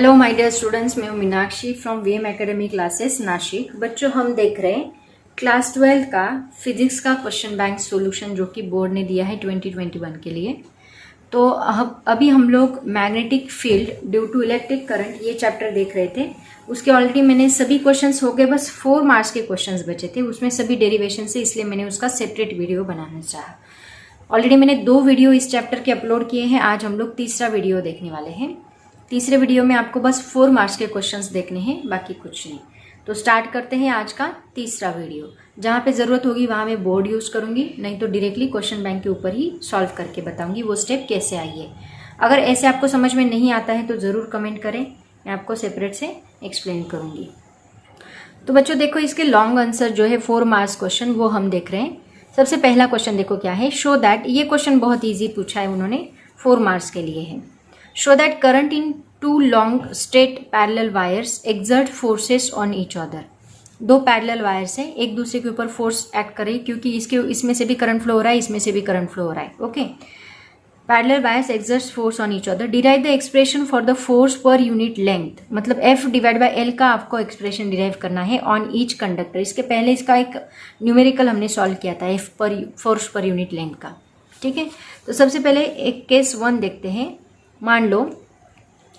Hello my dear students, मैं हूं Meenakshi from VM academy classes Nashik. बच्चों, हम देख रहे हैं क्लास 12 का फिजिक्स का क्वेश्चन बैंक सॉल्यूशन जो कि बोर्ड ने दिया है 2021 के लिए। तो अभी हम लोग magnetic field due to electric current ये चैप्टर देख रहे थे। उसके ऑलरेडी मैंने सभी क्वेश्चंस हो गए, बस 4 मार्क्स के क्वेश्चंस बचे थे, उसमें सभी डेरिवेशन से, इसलिए मैंने उसका सेपरेट वीडियो बनाना चाहा। ऑलरेडी मैंने 2 वीडियो इस चैप्टर के अपलोड किए हैं। आज हम लोग तीसरा वीडियो देखने वाले हैं। तीसरे वीडियो में आपको बस 4 मार्क्स के क्वेश्चंस देखने हैं, बाकी कुछ नहीं। तो स्टार्ट करते हैं आज का तीसरा वीडियो। जहाँ पे ज़रूरत होगी वहाँ मैं बोर्ड यूज़ करूँगी, नहीं तो डायरेक्टली क्वेश्चन बैंक के ऊपर ही सॉल्व करके बताऊँगी वो स्टेप कैसे आई है। अगर ऐसे आपको समझ में नहीं आता है तो ज़रूर कमेंट करें, मैं आपको सेपरेट से एक्सप्लेन करूँगी। तो बच्चों देखो, इसके लॉन्ग आंसर जो है 4 मार्क्स क्वेश्चन वो हम देख रहे हैं। सबसे पहला क्वेश्चन देखो क्या है। शो दैट, ये क्वेश्चन बहुत ईजी पूछा है उन्होंने, 4 मार्क्स के लिए है। Show that current in 2 long straight parallel wires exert forces on each other। 2 parallel wires है, एक दूसरे के ऊपर फोर्स एक्ट करे, क्योंकि इसमें से भी करंट फ्लो हो रहा है, इसमें से भी करंट फ्लो हो रहा है। Okay, parallel wires exert force on each other. Derive the expression for the force per unit length, मतलब F डिवाइड बाय L का आपको एक्सप्रेशन डिराइव करना है ऑन ईच कंडक्टर। इसके पहले इसका एक न्यूमेरिकल हमने सॉल्व किया था F पर फोर्स पर यूनिट लेंथ का। ठीक है, तो सबसे पहले एक केस 1 देखते हैं। मान लो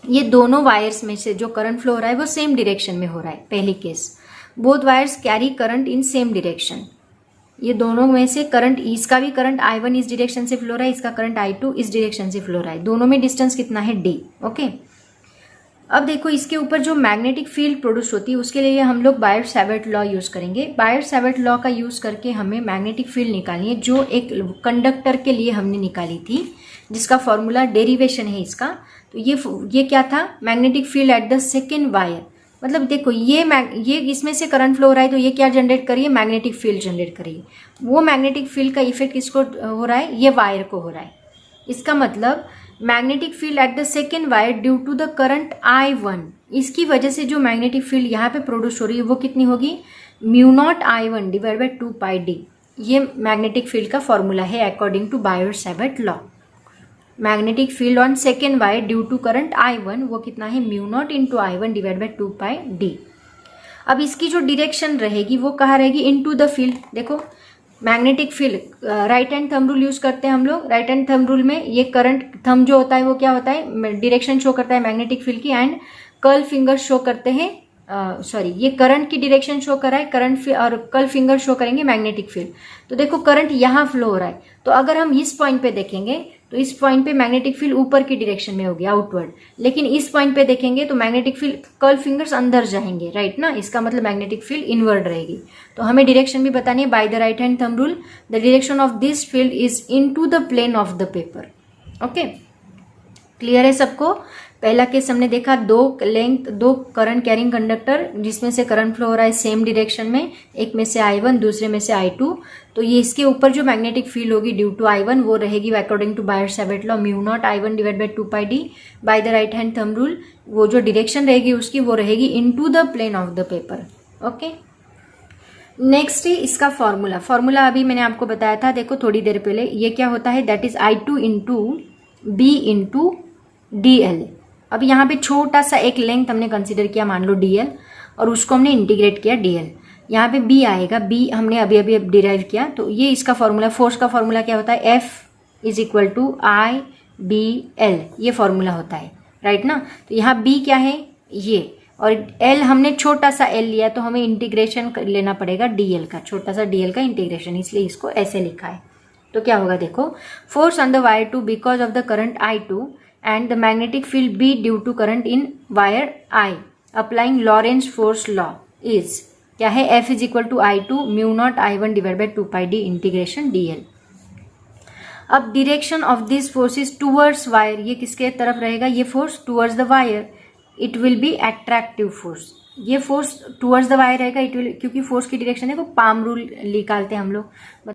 ये दोनों वायर्स में से जो करंट फ्लो हो रहा है वो सेम डायरेक्शन में हो रहा है। पहली case, both wires carry current in same direction. ये दोनों में से करंट, इसका भी करंट I1 इस डायरेक्शन से फ्लो हो रहा है, इसका करंट I2 इस डायरेक्शन से फ्लो हो रहा है। दोनों में डिस्टेंस कितना है D। ओके, अब देखो इसके ऊपर जो मैग्नेटिक फील्ड प्रोड्यूस होती है उसके लिए हम लोग बायर-सावर्ट लॉ यूज करेंगे। बायर-सावर्ट लॉ का यूज करके हमें मैग्नेटिक फील्ड निकालनी है, जो एक कंडक्टर के लिए हमने निकाली थी, जिसका फॉर्मूला डेरिवेशन है इसका। तो ये क्या था, magnetic field at the second wire. मतलब देखो ये इसमें से करंट फ्लो हो रहा है, तो ये क्या जनरेट करिए, मैग्नेटिक फील्ड जनरेट करिए। वो मैग्नेटिक फील्ड का इफेक्ट किसको हो रहा है, ये वायर को हो रहा है। इसका मतलब magnetic field at the second wire due to the current I1, इसकी वजह से जो मैग्नेटिक फील्ड यहाँ पे प्रोड्यूस हो रही है वो कितनी होगी, mu naught I1 divide by 2 pi D। ये मैग्नेटिक फील्ड का फॉर्मूला है according to Biot Savart law. Magnetic field on second wire due to current I1 वो कितना है, mu naught into I1 divide by 2 pi D। अब इसकी जो डायरेक्शन रहेगी वो कहाँ रहेगी, इनटू द फील्ड। देखो magnetic field, right hand thumb rule use करते हैं हम लोग। राइट हैंड थंब रूल में ये करंट थंब जो होता है वो क्या होता है, डायरेक्शन शो करता है मैग्नेटिक फील्ड की, एंड कर्ल फिंगर शो करते हैं, ये करंट की डायरेक्शन शो कर रहा है, करंट और कर्ल फिंगर शो करेंगे मैग्नेटिक फील्ड। तो देखो करंट यहाँ फ्लो हो रहा है, तो अगर हम इस पॉइंट पे देखेंगे तो इस पॉइंट पे मैग्नेटिक फील्ड ऊपर की डायरेक्शन में होगी, आउटवर्ड। लेकिन इस पॉइंट पे देखेंगे तो मैग्नेटिक फील्ड, कर्ल फिंगर्स अंदर जाएंगे, राइट ना। इसका मतलब मैग्नेटिक फील्ड इनवर्ड रहेगी। तो हमें डायरेक्शन भी बतानी है by the right hand thumb rule. The direction of this field is into the plane of the paper. Okay, clear है सबको। पहला केस हमने देखा, 2 करंट कैरिंग कंडक्टर जिसमें से करंट फ्लो हो रहा है सेम डायरेक्शन में, एक में से I1 दूसरे में से I2। तो ये इसके ऊपर जो मैग्नेटिक फील्ड होगी ड्यू टू I1 वो रहेगी according to Biot Savart law, mu naught I1 divide by 2 pi D by the right hand thumb rule. वो जो डायरेक्शन रहेगी उसकी वो रहेगी into the plane of the paper. Okay, next है इसका फॉर्मूला अभी मैंने आपको बताया था, देखो थोड़ी देर पहले। ये क्या होता है, that is I2 into B into DL। अब यहाँ पे छोटा सा एक लेंथ हमने कंसीडर किया, मान लो DL, और उसको हमने इंटीग्रेट किया DL। यहाँ पे B आएगा, B हमने अभी डिराइव किया। तो ये इसका फॉर्मूला, फोर्स का फॉर्मूला क्या होता है, F is equal to I/B/L, ये फॉर्मूला होता है, राइट ना। तो यहाँ B क्या है, ये, और L हमने छोटा सा L लिया, तो हमें इंटीग्रेशन लेना पड़ेगा DL का, छोटा सा DL का इंटीग्रेशन, इसलिए इसको ऐसे लिखा है। तो क्या होगा देखो, force on the wire 2 because of the current I2 and the magnetic field B due to current in wire I applying Lorentz force law is क्या है, F is equal to I2 म्यू0 I1 divided by 2 pi D integration DL। अब direction of this force is towards wire, ये किसके तरफ रहेगा, ये force towards the wire, it will be attractive force। ये force towards the wire रहेगा, it will, क्योंकि force की डायरेक्शन है, तो पाम रूल निकालते हैं हम लोग।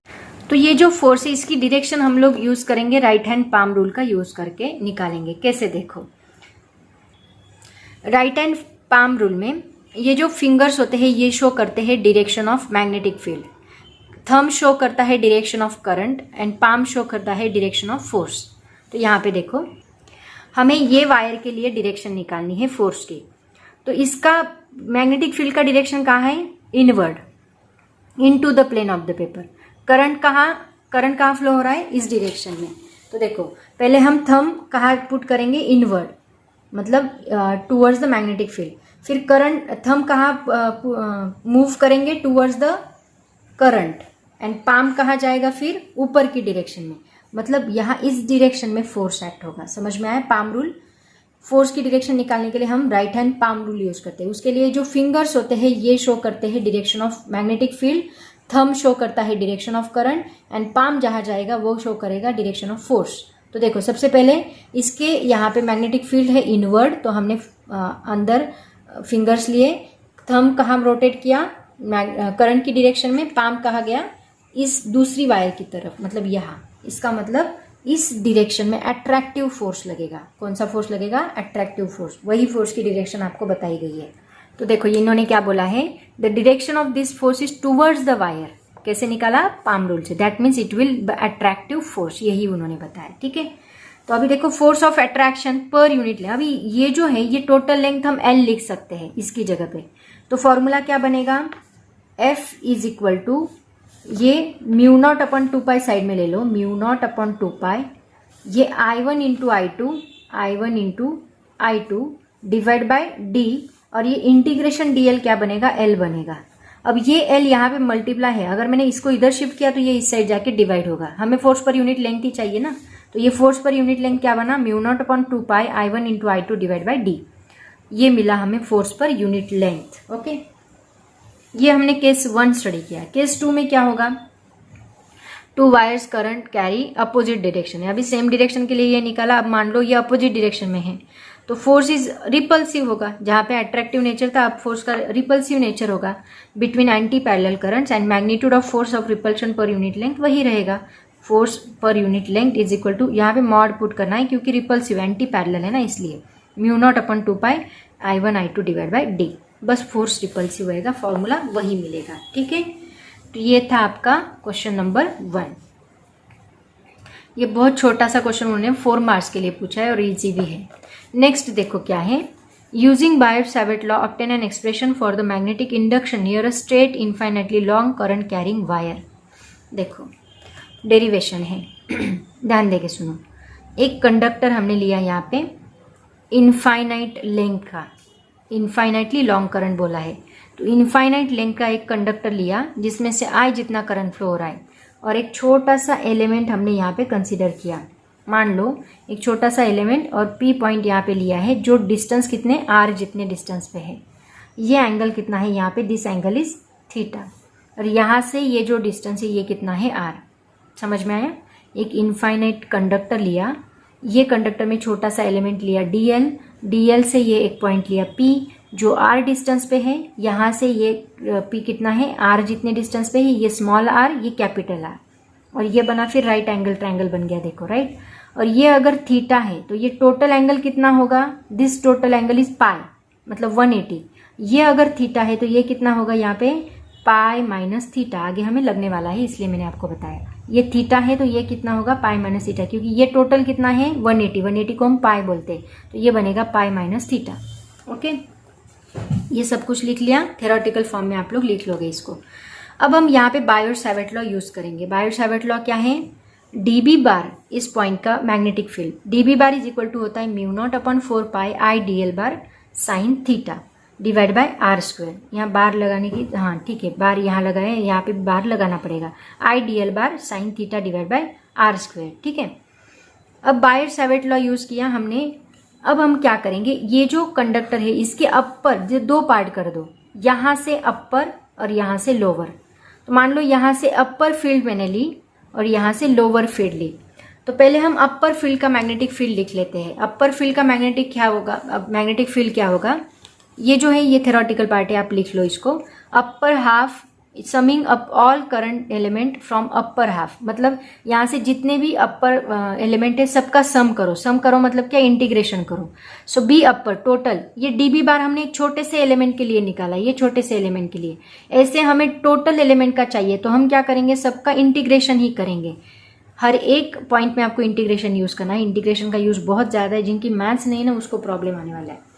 तो ये जो फोर्स है इसकी डायरेक्शन हम लोग यूज करेंगे राइट हैंड पाम रूल का यूज करके निकालेंगे। कैसे, देखो राइट हैंड पाम रूल में ये जो फिंगर्स होते हैं ये शो करते हैं direction of magnetic field, thumb show करता है direction of current, and palm show करता है डायरेक्शन ऑफ फोर्स। तो यहाँ पे देखो हमें ये वायर के लिए डायरेक्शन निकालनी है फोर्स की। तो इसका मैग्नेटिक फील्ड का डायरेक्शन कहाँ है? Inward, into the plane of the paper. Current कहाँ फ्लो हो रहा है? इस डायरेक्शन में। तो देखो पहले हम थंब कहाँ पुट करेंगे? इनवर्ड, मतलब टूवर्ड्स द मैग्नेटिक फील्ड। फिर करंट थंब कहाँ मूव करेंगे? Towards the current. And palm कहाँ जाएगा? फिर ऊपर की डायरेक्शन में। मतलब यहाँ इस डायरेक्शन में फोर्स एक्ट होगा। समझ में आया? Palm rule. फोर्स की डायरेक्शन निकालने के लिए हम right hand palm rule use करते हैं। उसके लिए जो फिंगर्स होते हैं ये शो करते हैं direction of magnetic field, thumb show करता है direction of current, and palm जहाँ जाएगा वो शो करेगा डायरेक्शन ऑफ फोर्स। तो देखो सबसे पहले इसके यहाँ पे मैग्नेटिक फील्ड है इनवर्ड, तो हमने अंदर फिंगर्स लिए, थंब कहाँ रोटेट किया? करंट की डायरेक्शन में, पाम कहाँ गया? इस दूसरी वायर की तरफ, मतलब यहाँ। इसका मतलब इस डायरेक्शन में अट्रैक्टिव फोर्स लगेगा। कौन सा फोर्स लगेगा? Attractive force. वही फोर्स की डायरेक्शन आपको बताई गई है। तो देखो ये इन्होंने क्या बोला है? The direction of this force is towards the wire. कैसे निकाला? पाम रूल से। That means it will attractive force, यही उन्होंने बताया। ठीक है, तो अभी देखो फोर्स ऑफ अट्रैक्शन पर यूनिट लेंथ। अभी ये जो है ये टोटल लेंथ हम L लिख सकते हैं इसकी जगह पे। तो फॉर्मूला क्या बनेगा? F इज इक्वल टू ये म्यू नॉट अपॉन 2 पाई साइड में ले लो, म्यू नॉट अपॉन 2 पाई, ये I1 into I1 into I2 divide by D, और ये इंटीग्रेशन DL क्या बनेगा? L बनेगा। अब ये L यहाँ पे मल्टीप्लाई है, अगर मैंने इसको इधर शिफ्ट किया तो ये इस साइड जाके डिवाइड होगा। हमें फोर्स पर यूनिट लेंथ ही चाहिए ना, तो ये फोर्स पर यूनिट लेंथ क्या बना? Mu naught upon 2 pi I1 into I2 divide by D। ये मिला हमें force per unit length. Okay, ये हमने केस 1 स्टडी किया। केस 2 में क्या होगा? 2 wires current carry opposite direction है। अभी सेम डायरेक्शन के लिए ये निकाला। अब मान लो ये अपोजिट डायरेक्शन में है, तो फोर्स इज रिपल्सिव होगा। जहां पे अट्रैक्टिव नेचर था, अब फोर्स का रिपल्सिव नेचर होगा between anti parallel currents, and magnitude of force of repulsion per unit length वही रहेगा। Force per unit length is equal to, यहाँ पे मॉड पुट करना है क्योंकि रिपल्सिव एंटी पैरेलल है ना, इसलिए mu naught upon 2 pi I1 I2 divide by D। बस फोर्स रिपल्सिव होएगा, फॉर्मूला वही मिलेगा। ठीक है, तो ये था आपका क्वेश्चन नंबर 1। ये बहुत छोटा सा क्वेश्चन उन्होंने 4 मार्क्स के लिए पूछा है और इजी भी है। नेक्स्ट देखो क्या है? Using buyer-Savart law obtain an expression for the magnetic induction near a straight infinitely long current carrying wire. देखो डेरिवेशन है, ध्यान देके सुनो। एक कंडक्टर हमने लिया यहाँ पे इनफाइनाइट लेंथ का, इनफाइनाइटली लॉन्ग करंट बोला है, तो इनफाइनाइट लेंथ का एक कंडक्टर लिया जिसमें से I जितना करंट फ्लो हो रहा है, और एक छोटा सा एलिमेंट हमने यहाँ पे कंसीडर किया। मान लो एक छोटा सा एलिमेंट और P पॉइंट यहाँ पे लिया है, जो डिस्टेंस कितने R जितने डिस्टेंस पे है। ये एंगल कितना है यहाँ पे? दिस एंगल इज थीटा, और यहाँ से ये जो डिस्टेंस है ये कितना है? R। समझ में आया? एक इनफाइनाइट कंडक्टर लिया, ये कंडक्टर में छोटा सा एलिमेंट लिया DL से ये एक पॉइंट लिया P जो R डिस्टेंस पे है, यहाँ से ये P कितना है? R जितने डिस्टेंस पे है, ये स्मॉल r, ये कैपिटल R, और ये बना फिर राइट एंगल ट्रायंगल बन गया। देखो राइट, और ये अगर थीटा है तो ये टोटल एंगल कितना होगा? This total angle is pi, मतलब 180। ये अगर थीटा है तो ये कितना होगा यहाँ पे? पाई माइनस थीटा। आगे हमें लगने वाला है इसलिए मैंने आपको बताया। ये थीटा है तो ये कितना होगा? पाई माइनस थीटा, क्योंकि ये टोटल कितना है? 180 को हम पाई बोलते हैं, तो ये बनेगा पाई माइनस थीटा। ओके, ये सब कुछ लिख लिया, थ्योरेटिकल फॉर्म में आप लोग लिख लोगे इसको। अब हम यहाँ पे बायर-सावर्ट लॉ यूज करेंगे। बायर-सावर्ट लॉ क्या है? dB बार इस पॉइंट का magnetic field, dB bar is equal to होता है mu naught upon 4 pi I dl bar sine theta divide by R square. यहाँ बार लगाने की, हाँ ठीक है, बार यहाँ लगाए, यहाँ पे बार लगाना पड़ेगा। I dl bar sine theta divide by R square. ठीक है, अब बायर-सावर्ट लॉ यूज किया हमने। अब हम क्या करेंगे? ये जो कंडक्टर है इसके अपर दो पार्ट कर दो, यहाँ से अपर और यहाँ से लोअर। तो मान लो यहाँ से अपर फील्ड मैंने ली और यहाँ से लोअर फील्ड ली, तो पहले हम अपर फील्ड का मैग्नेटिक फील्ड लिख लेते हैं। अपर फील्ड का मैग्नेटिक क्या होगा? अब मैग्नेटिक फील्ड क्या होगा? ये जो है ये थ्योरेटिकल पार्ट है, आप लिख लो इसको। Upper half summing up all current element from upper half, मतलब यहाँ से जितने भी अपर एलिमेंट है सबका सम करो। सम करो मतलब क्या? इंटीग्रेशन करो। सो बी अपर टोटल, ये dB बार हमने एक छोटे से एलिमेंट के लिए निकाला, ये छोटे से एलिमेंट के लिए। ऐसे हमें टोटल एलिमेंट का चाहिए तो हम क्या करेंगे? सबका इंटीग्रेशन ही करेंगे। हर एक पॉइंट में आपको इंटीग्रेशन यूज़ करना है। इंटीग्रेशन का यूज़ बहुत ज़्यादा है, जिनकी मैथ्स नहीं है ना उसको प्रॉब्लम आने वाला है।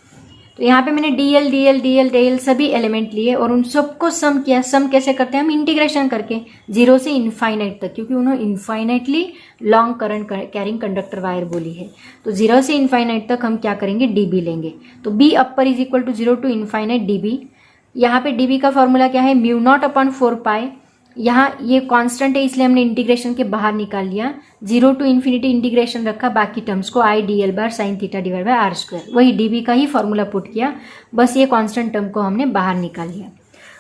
तो यहाँ पे मैंने डीएल डीएल डीएल डीएल सभी एलिमेंट लिए और उन सबको सम किया। सम कैसे करते हैं हम? इंटीग्रेशन करके 0 से इनफाइनाइट तक, क्योंकि उन्होंने infinitely long current carrying conductor wire बोली है। तो 0 से इनफाइनाइट तक हम क्या करेंगे? डीबी लेंगे। तो B upper is equal to 0 to infinite dB. यहाँ पे डीबी का फॉर्मूला क्या है? Mu naught upon 4 pi. यहाँ ये कांस्टेंट है इसलिए हमने इंटीग्रेशन के बाहर निकाल लिया। 0 टू इन्फिनिटी इंटीग्रेशन रखा, बाकी टर्म्स को I d l bar sine theta divide by r square, वही डीबी का ही फॉर्मूला पुट किया, बस ये कांस्टेंट टर्म को हमने बाहर निकाल लिया।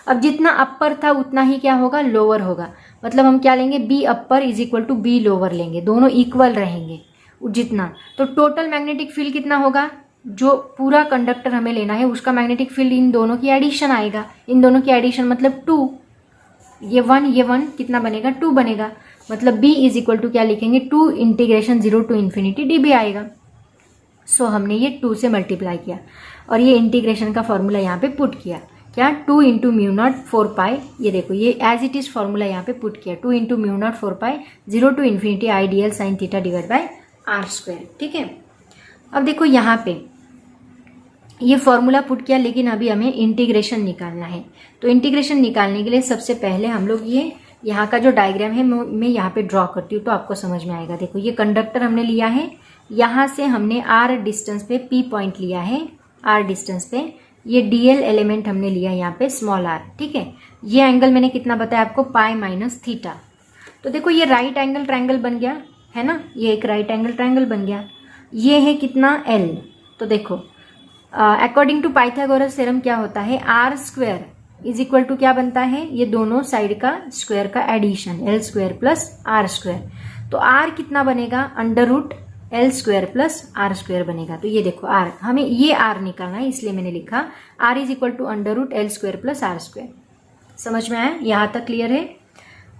अब जितना अपर था उतना ही क्या होगा? लोअर होगा। मतलब हम क्या लेंगे? B upper is equal to B lower लेंगे, दोनों इक्वल रहेंगे जितना। तो टोटल मैग्नेटिक फील्ड कितना होगा? जो पूरा कंडक्टर हमें लेना है उसका मैग्नेटिक फील्ड इन दोनों की एडिशन आएगा। इन दोनों की एडिशन मतलब 2, ये 1 कितना बनेगा? 2 बनेगा। मतलब B इज इक्वल टू क्या लिखेंगे? 2 इंटीग्रेशन 0 टू इन्फिनिटी dB आएगा। सो हमने ये 2 से मल्टीप्लाई किया और ये इंटीग्रेशन का फॉर्मूला यहाँ पे पुट किया। क्या? 2 इंटू म्यू नॉट 4 पाई। ये देखो ये एज इट इज फॉर्मूला यहाँ पे पुट किया। 2 into mu naught 4 pi 0 to infinity I d l sine theta divide by r square. ठीक है, अब देखो यहाँ पे ये फॉर्मूला पुट किया, लेकिन अभी हमें इंटीग्रेशन निकालना है। तो इंटीग्रेशन निकालने के लिए सबसे पहले हम लोग ये यहाँ का जो डायग्राम है मैं यहाँ पे ड्रॉ करती हूँ तो आपको समझ में आएगा। देखो ये कंडक्टर हमने लिया है, यहाँ से हमने आर डिस्टेंस पे पी पॉइंट लिया है, आर डिस्टेंस पे ये डीएल एलिमेंट हमने लिया यहाँ पे स्मॉल आर। ठीक है, ये एंगल मैंने कितना बताया आपको? पाई माइनस थीटा। तो देखो ये राइट एंगल ट्रायंगल बन गया है ना, ये एक राइट एंगल ट्रायंगल बन गया। ये है कितना? एल। तो देखो अकॉर्डिंग टू पाइथागोरस थ्योरम क्या होता है? R square is equal to क्या बनता है? ये दोनों साइड का स्क्वायर का addition, l square plus are square. तो आर कितना बनेगा? Under root L square plus are square बनेगा। तो ये देखो आर, हमें ये आर निकालना है इसलिए मैंने लिखा r is equal to under root L square plus are square. समझ में आया? यहाँ तक क्लियर है?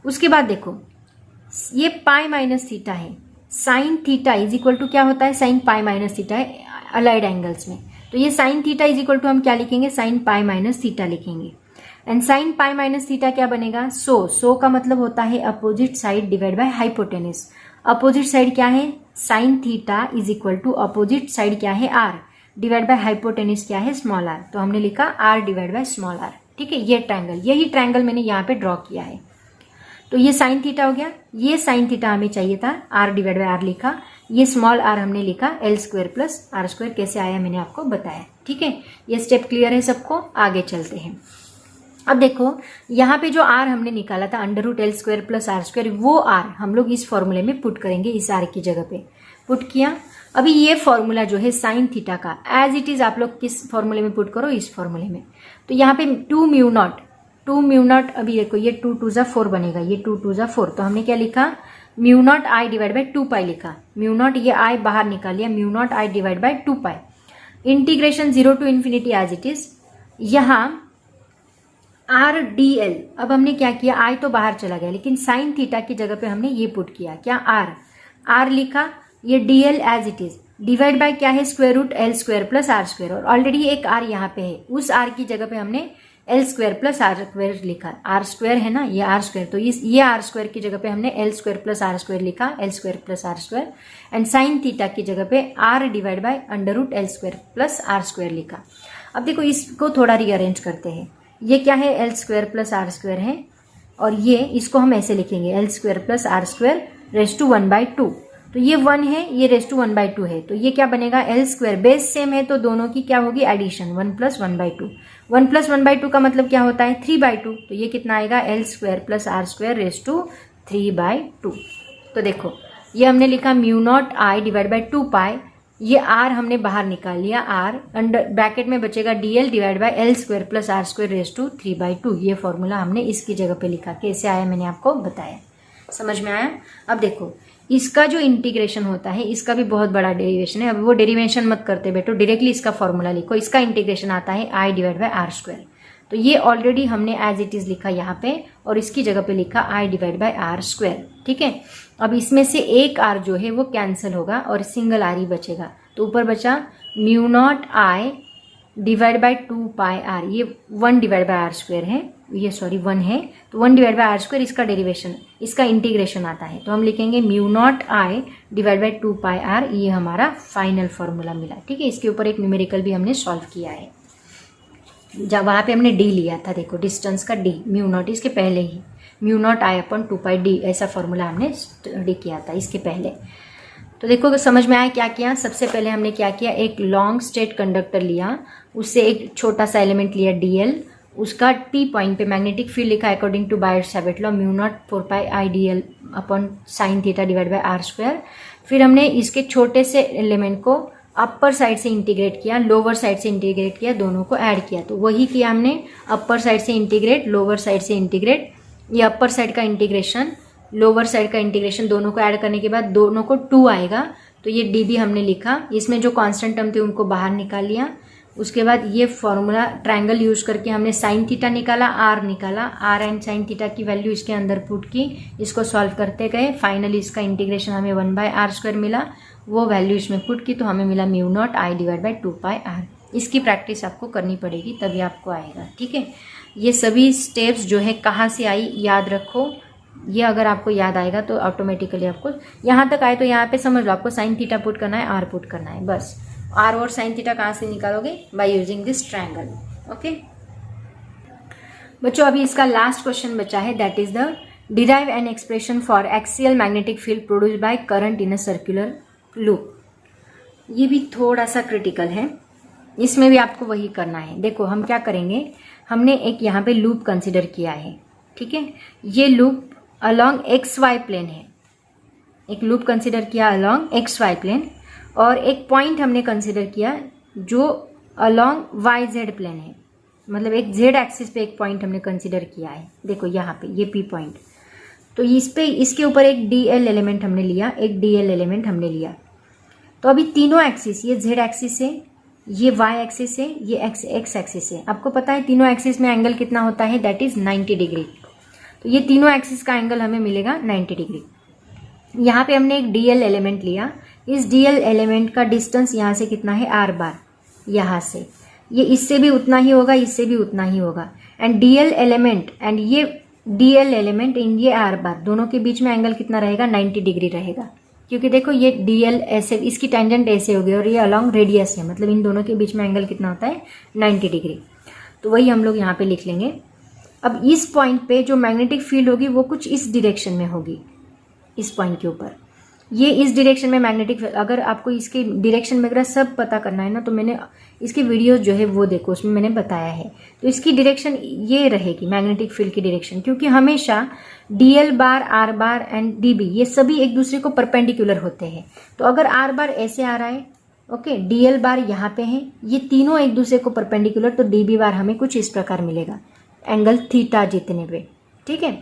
उसके बाद देखो ये पाई माइनस थीटा है, sine theta is equal to क्या होता है? साइन पाई माइनस थीटा है अलाइड एंगल्स में। तो ये sine theta is equal to हम क्या लिखेंगे? साइन पाई माइनस थीटा लिखेंगे। And sine pi minus theta क्या बनेगा? सो का मतलब होता है opposite side divide by hypotenuse. Opposite side क्या है? Sine theta is equal to opposite side क्या है? आर डिवाइड बाय हाइपोटेनस क्या है? Small are. तो हमने लिखा r divide by small r. ठीक है, ये ट्रायंगल, यही ट्रायंगल मैंने यहाँ पे ड्रॉ किया है। तो ये साइन थीटा हो गया, ये साइन थीटा हमें चाहिए था, आर डिवाइड बाय आर लिखा, ये स्मॉल आर हमने लिखा L square plus are square. कैसे आया मैंने आपको बताया। ठीक है, ये स्टेप क्लियर है सबको? आगे चलते हैं। अब देखो यहाँ पे जो आर हमने निकाला था under root L square plus are square, वो आर हम लोग इस फॉर्मूले में पुट करेंगे, इस आर की जगह पे पुट किया। अभी ये फॉर्मूला जो है साइन थीटा का एज इट इज आप लोग किस फॉर्मूले में पुट करो? इस फॉर्मूले में। तो यहाँ पे 2 म्यू नॉट, अभी देखो ये 2 2 जा 4 बनेगा, ये 2 2 जा 4। तो हमने क्या लिखा? Mu naught I divide by 2 pi लिखा। म्यू नॉट ये आई बाहर निकाल लिया, mu naught I divide by 2 pi. Integration 0 to infinity as it is. यहाँ आर डी एल, अब हमने क्या किया? आई तो बाहर चला गया, लेकिन साइन थीटा की जगह पे हमने ये पुट किया, क्या? आर लिखा, ये d l as it is divide by क्या है? Square root L square plus are square. और ऑलरेडी एक आर यहाँ पे है, उस आर की जगह पे हमने L square plus are square लिखा। आर स्क्वायर है ना, ये आर स्क्वायर, तो ये आर स्क्वायर की जगह पे हमने L square plus are square लिखा, L square plus are square. And sine theta की जगह पे R divide by under root L square plus are square लिखा। अब देखो इसको थोड़ा रीअरेंज करते हैं। ये क्या है? L square plus are square है, और ये इसको हम ऐसे लिखेंगे l square plus are square raise to 1/2। तो ये 1 है, ये रेज टू 1/2 है, तो ये क्या बनेगा? एल स्क्वायर, बेस सेम है तो दोनों की क्या होगी? Addition, 1 plus 1/2। 1 प्लस 1/2 का मतलब क्या होता है? 3/2। तो ये कितना आएगा? L square plus are square raise to 3/2। तो देखो ये हमने लिखा mu naught I divide by 2 pi, ये आर हमने बाहर निकाल लिया, आर अंडर ब्रैकेट में बचेगा dl divide by l square plus are square raise to 3/2। ये फॉर्मूला हमने इसकी जगह पे लिखा। कैसे आया मैंने आपको बताया, समझ में आया? अब देखो इसका जो इंटीग्रेशन होता है इसका भी बहुत बड़ा डेरिवेशन है। अब वो डेरिवेशन मत करते बेटो, डायरेक्टली इसका फॉर्मूला लिखो। इसका इंटीग्रेशन आता है I divide by r square. तो ये ऑलरेडी हमने एज इट इज लिखा यहाँ पे, और इसकी जगह पे लिखा I divide by r square. ठीक है, अब इसमें से एक आर जो है वो कैंसिल होगा और सिंगल आर ही बचेगा। तो ऊपर बचा mu naught I divide by 2πr, ये 1 डिवाइड बाय आर स्क्वायर है, ये सॉरी 1 है, तो 1 डिवाइड बाय आर स्क्वायर इसका डेरिवेशन, इसका इंटीग्रेशन आता है, तो हम लिखेंगे mu naught I divide by 2πr, ये हमारा फाइनल फॉर्मूला मिला। ठीक है, इसके ऊपर एक न्यूमेरिकल भी हमने सॉल्व किया है, जब वहाँ पे हमने डी लिया था, देखो डिस्टेंस का डी, म्यू नॉट इसके पहले ही, म्यू नॉट आई अपन 2πd, ऐसा फॉर्मूला हमने स्टडी किया था इसके पहले। तो देखो समझ में आया क्या किया। सबसे पहले हमने क्या किया, एक लॉन्ग स्ट्रेट कंडक्टर लिया, उससे एक छोटा सा एलिमेंट लिया dl, उसका p पॉइंट पे मैग्नेटिक फील्ड लिखा according to Biot Savart law, mu naught 4πi dl upon sine theta divide by r square. फिर हमने इसके छोटे से एलिमेंट को अपर साइड से इंटीग्रेट किया, लोअर साइड से इंटीग्रेट किया, दोनों को ऐड किया, तो वही किया हमने, अपर साइड से इंटीग्रेट, लोअर साइड से इंटीग्रेट, ये अपर साइड का इंटीग्रेशन, लोअर साइड का इंटीग्रेशन, दोनों को ऐड करने के बाद दोनों को 2 आएगा, तो ये डी भी हमने लिखा, इसमें जो कांस्टेंट टर्म थे उनको बाहर निकाल लिया। उसके बाद ये फॉर्मूला ट्रायंगल यूज करके हमने साइन थीटा निकाला, आर निकाला, आर एंड साइन थीटा की वैल्यू इसके अंदर पुट की, इसको सॉल्व करते गए, फाइनली इसका इंटीग्रेशन हमें 1/r स्क्वायर मिला, वो वैल्यू इसमें पुट की, तो हमें मिला mu naught I divide by 2πr। इसकी प्रैक्टिस आपको करनी पड़ेगी तभी आपको आएगा। ठीक है, ये सभी स्टेप्स जो है कहाँ से आई याद रखो, ये अगर आपको याद आएगा तो ऑटोमेटिकली आपको यहाँ तक आए, तो यहाँ पे समझ लो आपको साइन थीटा पुट करना है, आर पुट करना है, बस। आर और साइन थीटा कहाँ से निकालोगे, by using this triangle. Okay बच्चों, अभी इसका लास्ट क्वेश्चन बचा है, that is the derive an expression for axial magnetic field produced by current in a circular loop. ये भी थोड़ा सा क्रिटिकल है, इसमें भी आपको वही करना है। देखो हम क्या करेंगे, हमने एक यहाँ पे लूप कंसिडर किया है, ठीक है, ये लूप अलोंग XY प्लेन है, एक लूप कंसिडर किया अलोंग XY प्लेन, और एक पॉइंट हमने कंसिडर किया जो अलोंग YZ प्लेन है, मतलब एक Z एक्सिस पे एक पॉइंट हमने कंसिडर किया है। देखो यहाँ पे ये P पॉइंट, तो इस पे इसके ऊपर एक DL एलिमेंट हमने लिया, एक DL एलिमेंट हमने लिया। तो अभी तीनों एक्सिस, ये Z एक्सिस है, ये Y एक्सिस है, ये X एक्सिस है। आपको पता है तीनों एक्सिस में एंगल कितना होता है, दैट इज 90 डिग्री। तो ये तीनों एक्सिस का एंगल हमें मिलेगा 90 डिग्री। यहाँ पे हमने एक DL एलिमेंट लिया, इस DL एलिमेंट का डिस्टेंस यहाँ से कितना है, R बार, यहाँ से ये इससे भी उतना ही होगा, इससे भी उतना ही होगा, एंड DL एलिमेंट एंड ये DL एलिमेंट इन ये R बार, दोनों के बीच में एंगल कितना रहेगा, 90 डिग्री रहेगा। क्योंकि देखो ये DL ऐसे, इसकी टेंजेंट ऐसे होगी और ये अलोंग रेडियस है, मतलब इन दोनों के बीच में एंगल कितना होता है, 90 डिग्री। तो वही हम लोग यहाँ पे लिख लेंगे। अब इस पॉइंट पे जो मैग्नेटिक फील्ड होगी वो कुछ इस डायरेक्शन में होगी, इस पॉइंट के ऊपर ये इस डायरेक्शन में मैग्नेटिक फील्ड। अगर आपको इसके डायरेक्शन वगैरह सब पता करना है ना, तो मैंने इसके वीडियोस जो है वो देखो, उसमें मैंने बताया है। तो इसकी डायरेक्शन ये रहेगी, मैग्नेटिक फील्ड की डायरेक्शन, क्योंकि हमेशा DL bar, R bar and DB ये सभी एक दूसरे को परपेंडिकुलर होते हैं। तो अगर R बार ऐसे आ रहा है, ओके, DL बार यहाँ पे है, ये तीनों एक दूसरे को परपेंडिकुलर, तो DB बार हमें कुछ इस प्रकार मिलेगा, एंगल थीटा जितने पे। ठीक है,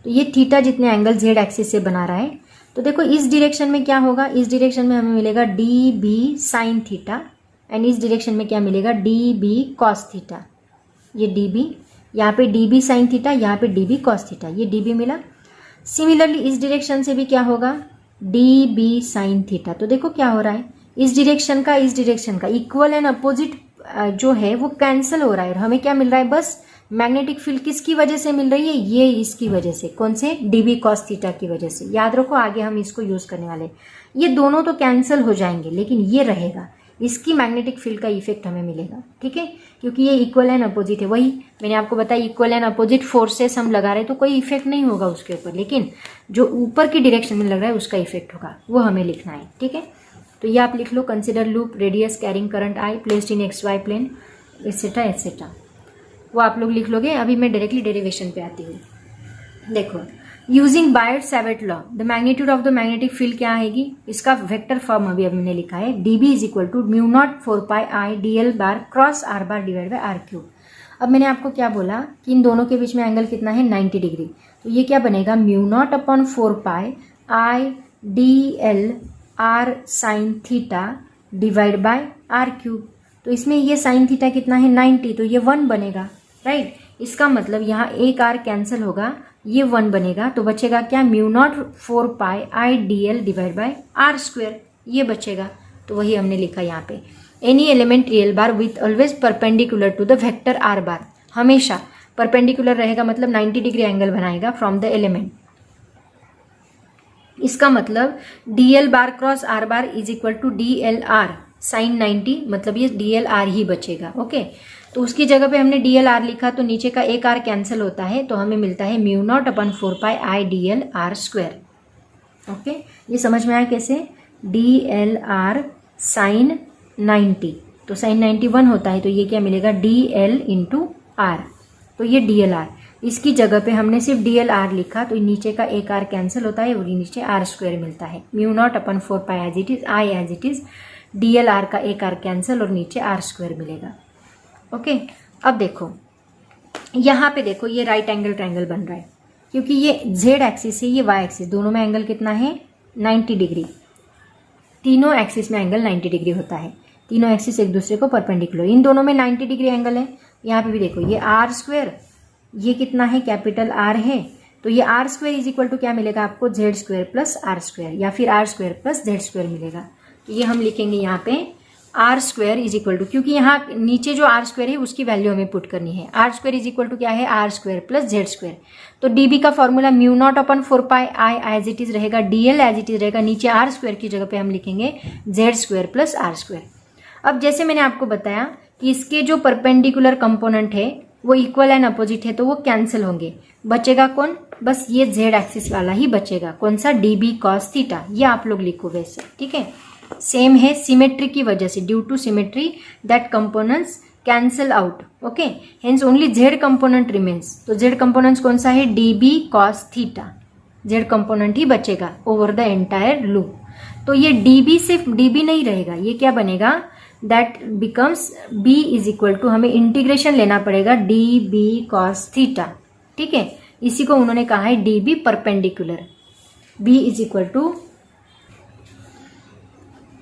तो ये थीटा जितने एंगल Z एक्सिस से बना रहा है। तो देखो इस डायरेक्शन में क्या होगा, इस डायरेक्शन में हमें मिलेगा DB साइन थीटा, एंड इस डायरेक्शन में क्या मिलेगा, DB कॉस थीटा। ये DB, यहाँ पे DB साइन थीटा, यहाँ पे DB कॉस थीटा, ये DB मिला। सिमिलरली इस डायरेक्शन से भी क्या होगा, DB साइन थीटा। तो देखो क्या हो रहा है, इस डायरेक्शन का इक्वल एंड अपोजिट जो है वो कैंसिल हो रहा है, और हमें क्या मिल रहा है, बस मैग्नेटिक फील्ड किसकी वजह से मिल रही है, ये इसकी वजह से, कौन से, DB कॉस थीटा की वजह से। याद रखो आगे हम इसको यूज करने वाले, ये दोनों तो कैंसिल हो जाएंगे लेकिन ये रहेगा, इसकी मैग्नेटिक फील्ड का इफेक्ट हमें मिलेगा। ठीक है, क्योंकि ये इक्वल एंड अपोजिट है, वही मैंने आपको बताया, इक्वल एंड अपोजिट फोर्सेस हम लगा रहे हैं तो कोई इफेक्ट नहीं होगा उसके ऊपर, लेकिन जो ऊपर की डायरेक्शन में लग रहा है उसका इफेक्ट होगा, वो हमें लिखना है। ठीक है, तो ये आप लिख लो, consider loop radius carrying current I placed in XY plane etcetera etcetera, वो आप लोग लिख लोगे। अभी मैं डायरेक्टली डेरिवेशन पे आती हूँ। देखो, using buyer-Savart law the magnitude of the magnetic field क्या आएगी, इसका वेक्टर फॉर्म अभी हमने लिखा है, DB is equal to mu naught 4πi DL bar cross R bar divide by R cube. अब मैंने आपको क्या बोला कि इन दोनों के बीच में एंगल कितना है, 90 डिग्री। तो ये क्या बनेगा, mu naught upon 4πi DL R sign theta divide by R cube. तो इसमें ये साइन थीटा कितना है, 90, तो ये 1 बनेगा, राइट। इसका मतलब यहाँ एक R कैंसिल होगा, ये 1 बनेगा, तो बचेगा क्या, mu naught 4πi DL divide by R square, ये बचेगा। तो वही हमने लिखा यहाँ पे। Any element real bar with always perpendicular to the vector r bar, हमेशा परपेंडिकुलर रहेगा मतलब 90 डिग्री एंगल बनाएगा फ्रॉम द एलिमेंट। इसका मतलब d l bar cross r bar is equal to d l r sine 90, मतलब ये d l are ही बचेगा। Okay, तो उसकी जगह पे हमने डी एल आर लिखा तो नीचे का एक आर कैंसिल होता है तो हमें मिलता है mu naught upon 4 pi I d l are square. Okay, ये समझ में आया कैसे? डी एल आर साइन 90, तो साइन 91 होता है तो ये क्या मिलेगा? डी एल इंटू आर, तो ये डी एल आर। इसकी जगह पे हमने सिर्फ डी एल आर लिखा तो नीचे का एक आर कैंसिल होता है और नीचे आर स्क्वायर मिलता है। Mu naught upon 4 pi as it is I as it is, d l r का एक आर कैंसिल और नीचे आर स्क्वायर मिलेगा। ओके, अब देखो यहाँ पे देखो ये राइट एंगल ट्रायंगल बन रहा है क्योंकि ये जेड एक्सिस है, ये वाई एक्सिस, दोनों में एंगल कितना है? 90 डिग्री। तीनों एक्सिस में एंगल 90 डिग्री होता है, तीनों एक्सिस एक दूसरे को परपेंडिकुलर, इन दोनों में 90 डिग्री एंगल है। यहाँ पे भी देखो ये आर स्क्वायर, ये कितना है? कैपिटल आर है, तो ये r square is equal to क्या मिलेगा आपको? Z square plus are square, या फिर r square plus z square मिलेगा। तो ये हम लिखेंगे यहाँ पे r square is equal to, क्योंकि यहाँ नीचे जो आर स्क्वायर है उसकी वैल्यू हमें पुट करनी है। R square is equal to क्या है? R square plus z square. तो डीबी का formula mu naught upon 4 pi I as it is रहेगा, डीएल एज इट इज रहेगा, नीचे आर स्क्वायर की जगह पे हम लिखेंगे z square plus are square. अब जैसे मैंने आपको बताया कि इसके जो परपेंडिकुलर कंपोनेंट है वो इक्वल एंड अपोजिट है तो वो कैंसिल होंगे, बचेगा कौन? बस ये जेड एक्सिस वाला ही बचेगा। कौन सा? डीबी कॉस थीटा, ये आप लोग लिखो वैसे, ठीक है? सेम है, सिमेट्री की वजह से, due to symmetry that components cancel out. Okay, hence only Z component remains. तो जेड कंपोनेंट्स कौन सा है? D B cos theta, Z component ही बचेगा ओवर द एंटायर लूप। तो ये डीबी सिर्फ डीबी नहीं रहेगा, ये क्या बनेगा? That becomes B is equal to, हमें इंटीग्रेशन लेना पड़ेगा डी बी कॉस थीटा, ठीक है? इसी को उन्होंने कहा है d B perpendicular. B is equal to,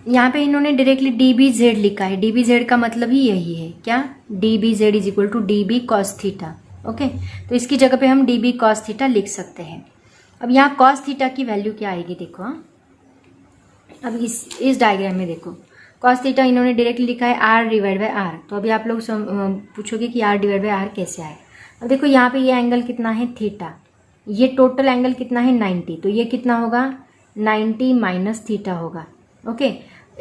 यहाँ पे इन्होंने डायरेक्टली डी बी जेड लिखा है, डी बी जेड का मतलब ही यही है क्या? D B Z is equal to d B cos theta. Okay, तो इसकी जगह पे हम डी बी कॉस थीटा लिख सकते हैं। अब यहाँ कॉस थीटा की वैल्यू क्या आएगी देखो। अब इस डायग्राम में देखो कॉस थीटा इन्होंने डायरेक्टली लिखा है आर डिवाइड बाय आर। तो अभी आप लोग पूछोगे कि आर डिवाइड बाय आर कैसे आए। अब देखो यहाँ पे ये एंगल कितना है? थीटा। ये टोटल एंगल कितना है? 90, तो ये कितना होगा? 90 माइनस थीटा होगा। ओके,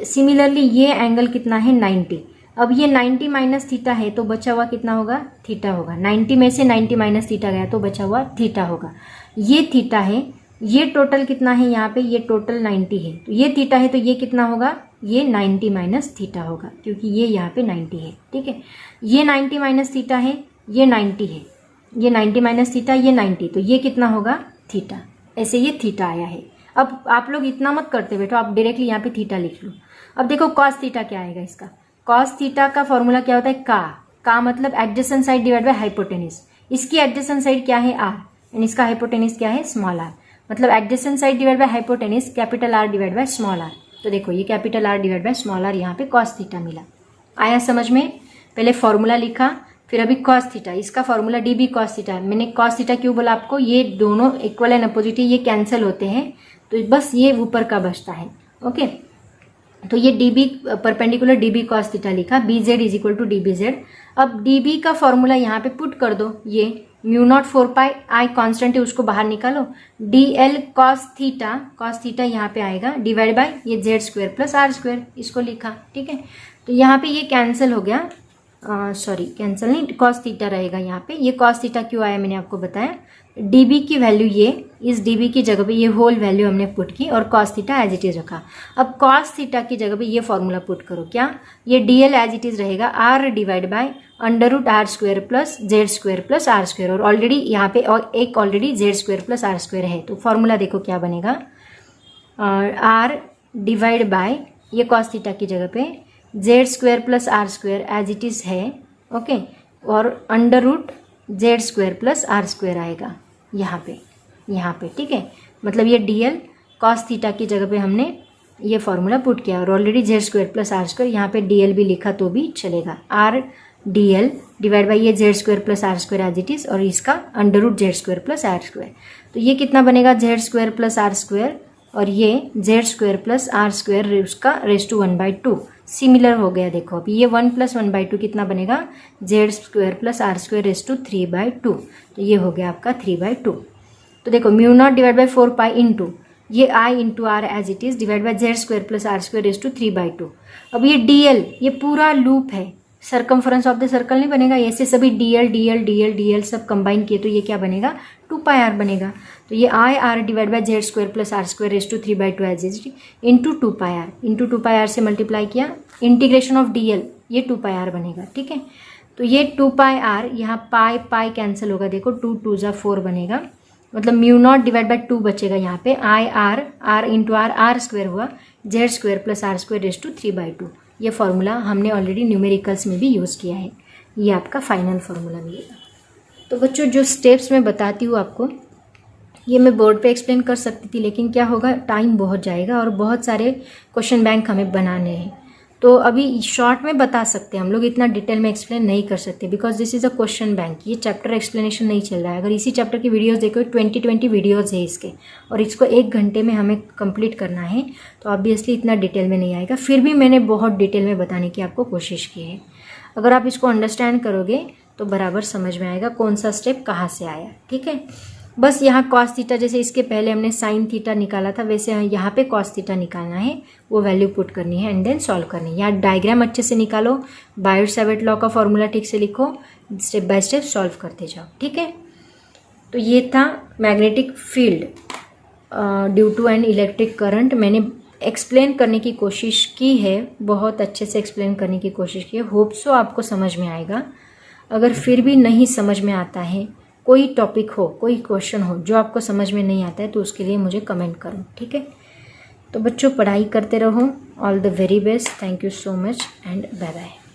सिमिलरली ये एंगल कितना है? 90। अब ये 90 माइनस थीटा है तो बचा हुआ कितना होगा? थीटा होगा। 90 में से 90 माइनस थीटा गया तो बचा हुआ थीटा होगा। ये थीटा है, ये टोटल कितना है यहाँ पे? ये टोटल 90 है, तो ये थीटा है तो ये कितना होगा? ये 90 माइनस थीटा होगा, क्योंकि ये यहाँ पे 90 है, ठीक है? ये 90 माइनस थीटा है, ये 90 है, ये 90 माइनस थीटा, ये 90, तो ये कितना होगा? थीटा। ऐसे ये थीटा आया है। अब आप लोग इतना मत करते बेटो, आप डायरेक्टली यहाँ पे थीटा लिख लो। अब देखो कॉस थीटा क्या आएगा इसका? कॉस थीटा का फॉर्मूला क्या होता है? का मतलब adjacent side divide by hypotenuse. इसकी एडजेसेंट साइड क्या है? आर, एंड इसका हाइपोटेनिस क्या है? Small R. मतलब adjacent side divide by hypotenuse capital R divide by small are. तो देखो ये capital R divide by small R, यहाँ पे कॉस थीटा मिला। आया समझ में? पहले फॉर्मूला लिखा, फिर अभी कॉस थीटा, इसका formula d B cos theta. मैंने कॉस थीटा क्यों बोला आपको? ये दोनों इक्वल एंड अपोजिट है, ये कैंसिल होते हैं तो बस ये ऊपर का बचता है। ओके, तो ये d B perpendicular d B cos theta लिखा, B Z is equal to d B Z. अब डी बी का फॉर्मूला यहाँ पे पुट कर दो, ये mu naught 4 pi I constant है उसको बाहर निकालो, डी एल कॉस थीटा यहाँ पे आएगा डिवाइड बाय ये Z square plus are square, इसको लिखा, ठीक है? तो यहाँ पे ये कैंसिल हो गया, सॉरी कैंसिल नहीं, कॉस थीटा रहेगा यहाँ पे। ये कॉस थीटा क्यों आया मैंने आपको बताया, डीबी की वैल्यू ये, इस डीबी की जगह पे ये होल वैल्यू हमने पुट की और cos theta as it is रखा। अब कॉस थीटा की जगह पे ये फॉर्मूला पुट करो, क्या? ये डीएल एज इट इज रहेगा r divide by under root r square plus z square plus are square, और ऑलरेडी यहाँ पे और एक already Z square plus are square है, तो फॉर्मूला देखो क्या बनेगा, आर डिवाइड बाय ये कॉस थीटा की जगह पे z square plus are square as it is है, ओके, और under root Z square plus are square आएगा यहाँ पे, ठीक है? मतलब ये डी एल कॉस थीटा की जगह पे हमने ये फॉर्मूला पुट किया और already Z square plus are square, यहाँ पे डी एल भी लिखा तो भी चलेगा, R d L divide by ये Z square plus are square as it is, और इसका under root Z square plus are square. तो ये कितना बनेगा? Z square plus are square और ये Z square plus are square उसका रेस टू 1/2 सिमिलर हो गया। देखो अभी ये 1 + 1/2 कितना बनेगा, Z square plus are square raise to 3/2, तो ये हो गया आपका 3/2। तो देखो mu naught divide by 4 pi into ये I into R as it is divide by Z square plus are square raise to 3/2। अब ये डीएल ये पूरा लूप है, सर्कमफ्रेंस ऑफ द सर्कल नहीं बनेगा, ऐसे सभी डीएल डीएल डीएल डीएल सब कंबाइन किए तो ये क्या बनेगा 2πr बनेगा। तो ये I r divide by Z square plus are square raise to 3/2 as is into 2πr से मल्टीप्लाई किया, इंटीग्रेशन ऑफ डीएल ये 2πr बनेगा। ठीक है, तो ये 2πr यहाँ पाई पाई कैंसिल होगा, देखो 2 2 = 4 बनेगा, मतलब म्यू नॉट डिवाइड बाई 2 बचेगा यहाँ पे, I R into R square हुआ Z square plus are square raise to 3/2। ये फार्मूला हमने ऑलरेडी न्यूमेरिकल्स में भी यूज़ किया है, ये आपका फाइनल फार्मूला मिलेगा। तो बच्चों जो स्टेप्स मैं बताती हूँ आपको ये मैं बोर्ड पे एक्सप्लेन कर सकती थी, लेकिन क्या होगा टाइम बहुत जाएगा और बहुत सारे क्वेश्चन बैंक हमें बनाने हैं, तो अभी शॉर्ट में बता सकते हैं हम लोग, इतना डिटेल में एक्सप्लेन नहीं कर सकते because this is a question bank. ये चैप्टर एक्सप्लेनेशन नहीं चल रहा है, अगर इसी चैप्टर की वीडियोस देखो 20 वीडियोस है इसके और इसको 1 घंटे में हमें कंप्लीट करना है, तो ऑब्वियसली इतना डिटेल में नहीं आएगा। फिर भी मैंने बहुत डिटेल में बताने की आपको कोशिश की है। अगर आप इसको अंडरस्टैंड करोगे तो बराबर समझ में आएगा कौन सा स्टेप कहाँ से आया। ठीक है, बस यहाँ कॉस थीटा जैसे इसके पहले हमने साइन थीटा निकाला था, वैसे यहाँ पे कॉस थीटा निकालना है, वो वैल्यू पुट करनी है एंड देन सॉल्व करनी है। यहाँ डायग्राम अच्छे से निकालो, बायोट-सैवर्ट लॉ का फॉर्मूला ठीक से लिखो, स्टेप बाय स्टेप सॉल्व करते जाओ। ठीक है, तो ये था magnetic field due to an electric current. मैंने एक्सप्लेन करने की कोशिश की है, बहुत अच्छे से एक्सप्लेन करने की कोशिश की है, होप सो आपको समझ में आएगा। अगर फिर भी नहीं समझ में आता है, कोई टॉपिक हो, कोई क्वेश्चन हो जो आपको समझ में नहीं आता है, तो उसके लिए मुझे कमेंट करो। ठीक है, तो बच्चों पढ़ाई करते रहो, all the very best, thank you so much and bye bye.